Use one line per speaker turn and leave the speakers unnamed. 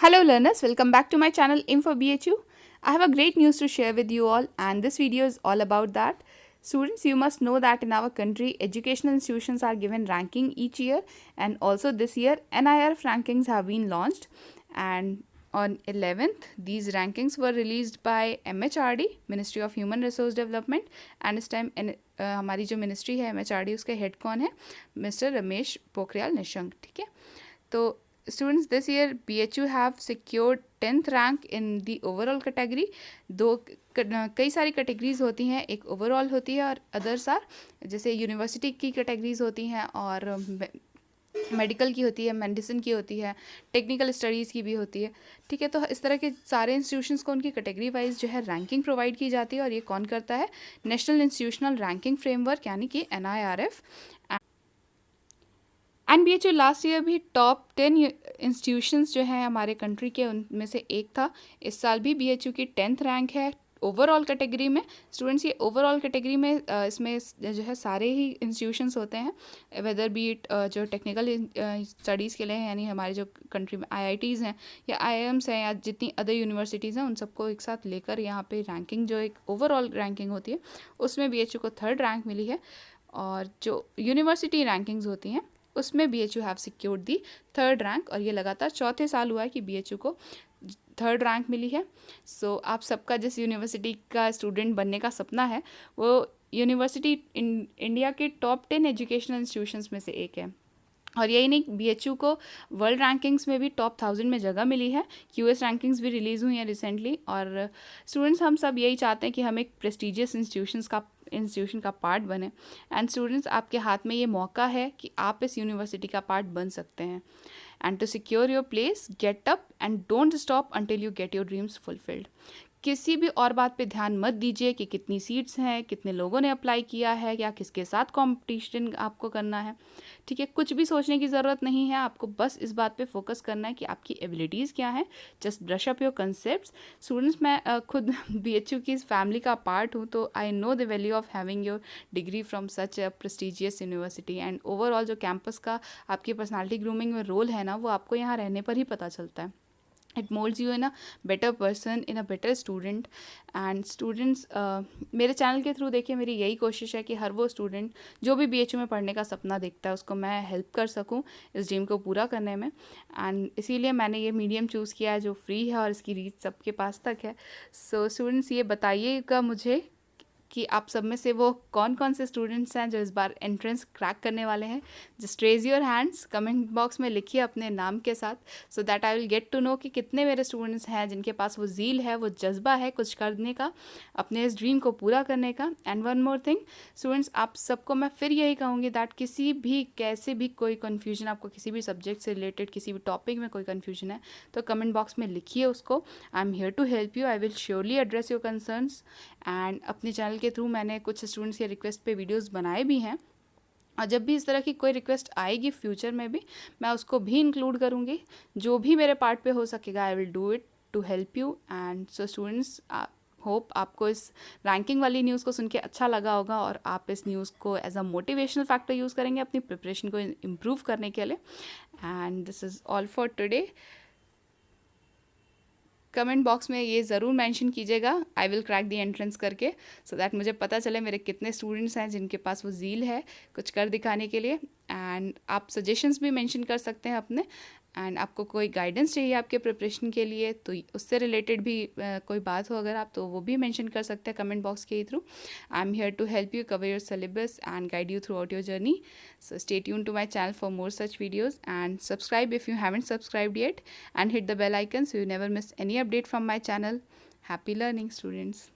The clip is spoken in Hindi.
Hello learners, welcome back to my channel Info BHU. I have a great news to share with you all and this video is all about that. Students, you must know that in our country, educational institutions are given ranking each year, and also this year NIRF rankings have been launched, and on 11th these rankings were released by MHRD, Ministry of Human Resource Development, and इस टाइम हमारी जो मिनिस्ट्री है MHRD उसके हेड कौन है? मिस्टर रमेश पोखरियाल निशंक. ठीक है, तो students, this year BHU have secured 10th rank in the overall category. दो कई सारी कैटेगरीज होती हैं, एक ओवरऑल होती है और अदर्स आर जैसे यूनिवर्सिटी की कैटेगरीज होती हैं और मेडिकल की होती है, मेडिसिन की होती है, टेक्निकल स्टडीज़ की भी होती है. ठीक है, तो इस तरह के सारे इंस्टीट्यूशंस को उनकी कैटेगरी वाइज जो है रैंकिंग प्रोवाइड की जाती है और ये कौन करता है? नेशनल इंस्टीट्यूशनल रैंकिंग फ्रेमवर्क यानी कि NIRF. And BHU last year भी टॉप 10 इंस्टीट्यूशंस जो हैं हमारे कंट्री के उनमें से एक था. इस साल भी BHU की 10th रैंक है ओवरऑल कैटेगरी में. स्टूडेंट्स, ये ओवरऑल कैटेगरी में इसमें जो है सारे ही इंस्टीट्यूशंस होते हैं, वेदर बी इट जो टेक्निकल स्टडीज़ के लिए हैं, यानी हमारे जो कंट्री में IITs हैं या IIMs हैं या जितनी अदर यूनिवर्सिटीज़ हैं उन सबको एक साथ लेकर यहाँ पे रैंकिंग जो एक ओवरऑल रैंकिंग होती है उसमें BHU को 3rd रैंक मिली है. और जो यूनिवर्सिटी रैंकिंग्स होती हैं उसमें BHU have secured the 3rd rank, और ये लगातार चौथे साल हुआ है कि BHU को 3rd रैंक मिली है. सो आप सबका जिस यूनिवर्सिटी का स्टूडेंट बनने का सपना है वो यूनिवर्सिटी इंडिया के टॉप 10 एजुकेशनल इंस्टीट्यूशंस में से एक है. और यही नहीं, BHU को वर्ल्ड रैंकिंग्स में भी टॉप 1000 में जगह मिली है. QS रैंकिंग्स भी रिलीज़ हुई हैं रिसेंटली. और स्टूडेंट्स, हम सब यही चाहते हैं कि हम एक प्रेस्टिजियस इंस्टीट्यूशन का पार्ट बने. एंड स्टूडेंट्स, आपके हाथ में ये मौका है कि आप इस यूनिवर्सिटी का पार्ट बन सकते हैं. And to secure your place, get up and don't stop until you get your dreams fulfilled. किसी भी और बात पे ध्यान मत दीजिए कि कितनी सीट्स हैं, कितने लोगों ने अप्लाई किया है, या किसके साथ कंपटीशन आपको करना है. ठीक है, कुछ भी सोचने की ज़रूरत नहीं है. आपको बस इस बात पे फोकस करना है कि आपकी एबिलिटीज़ क्या हैं. Just brush up your concepts. Students, मैं खुद BHU की इस फैमिली का पार्ट हूँ, तो I know the value of having your degree from such a prestigious university. And overall जो कैंपस का आपकी पर्सनालिटी ग्रूमिंग में रोल है ना, वो आपको यहाँ रहने पर ही पता चलता है. It moulds you in a better person, in a better student. And students, मेरे चैनल के थ्रू देखिए, मेरी यही कोशिश है कि हर वो स्टूडेंट जो भी BHU में पढ़ने का सपना देखता है उसको मैं हेल्प कर सकूं इस ड्रीम को पूरा करने में. एंड इसीलिए मैंने ये मीडियम चूज़ किया है जो फ्री है और इसकी रीच सबके पास तक है. सो स्टूडेंट्स, ये बताइएगा मुझे कि आप सब में से वो कौन कौन से स्टूडेंट्स हैं जो इस बार एंट्रेंस क्रैक करने वाले हैं. Just raise your hands, comment box में लिखिए अपने नाम के साथ, so that I will get to know कि कितने मेरे स्टूडेंट्स हैं जिनके पास वो ज़ील है, वो जज्बा है कुछ करने का, अपने इस ड्रीम को पूरा करने का. And one more thing students, आप सबको मैं फिर यही कहूँगी दैट किसी भी कैसे भी कोई कन्फ्यूजन आपको किसी भी सब्जेक्ट से रिलेटेड, किसी भी टॉपिक में कोई कन्फ्यूजन है तो कमेंट बॉक्स में लिखिए उसको. I am here to help you. I will surely address your concerns. And अपने चैनल के थ्रू मैंने कुछ स्टूडेंट्स के रिक्वेस्ट पे वीडियोस बनाए भी हैं, और जब भी इस तरह की कोई रिक्वेस्ट आएगी फ्यूचर में भी मैं उसको भी इंक्लूड करूँगी. जो भी मेरे पार्ट पे हो सकेगा I will do it to help you. And so students, hope आपको इस रैंकिंग वाली न्यूज़ को सुन के अच्छा लगा होगा और आप इस न्यूज़ को as a motivational factor use करेंगे अपनी प्रिपरेशन को इम्प्रूव करने के लिए. And this is all for today. Comment box में ये ज़रूर मेंशन कीजिएगा I will crack the entrance करके, सो दैट मुझे पता चले मेरे कितने स्टूडेंट्स हैं जिनके पास वो ज़ील है कुछ कर दिखाने के लिए. एंड आप सजेशंस भी मेंशन कर सकते हैं अपने. एंड आपको कोई गाइडेंस चाहिए आपके प्रिपरेशन के लिए तो उससे रिलेटेड भी कोई बात हो अगर आप, तो वो भी मेंशन कर सकते हैं कमेंट बॉक्स के through. I am here to help you cover your syllabus and guide you throughout your journey. So stay tuned to my channel for more such videos and subscribe if you haven't subscribed yet, and hit the bell icon so you never miss any update from my channel. Happy learning, students.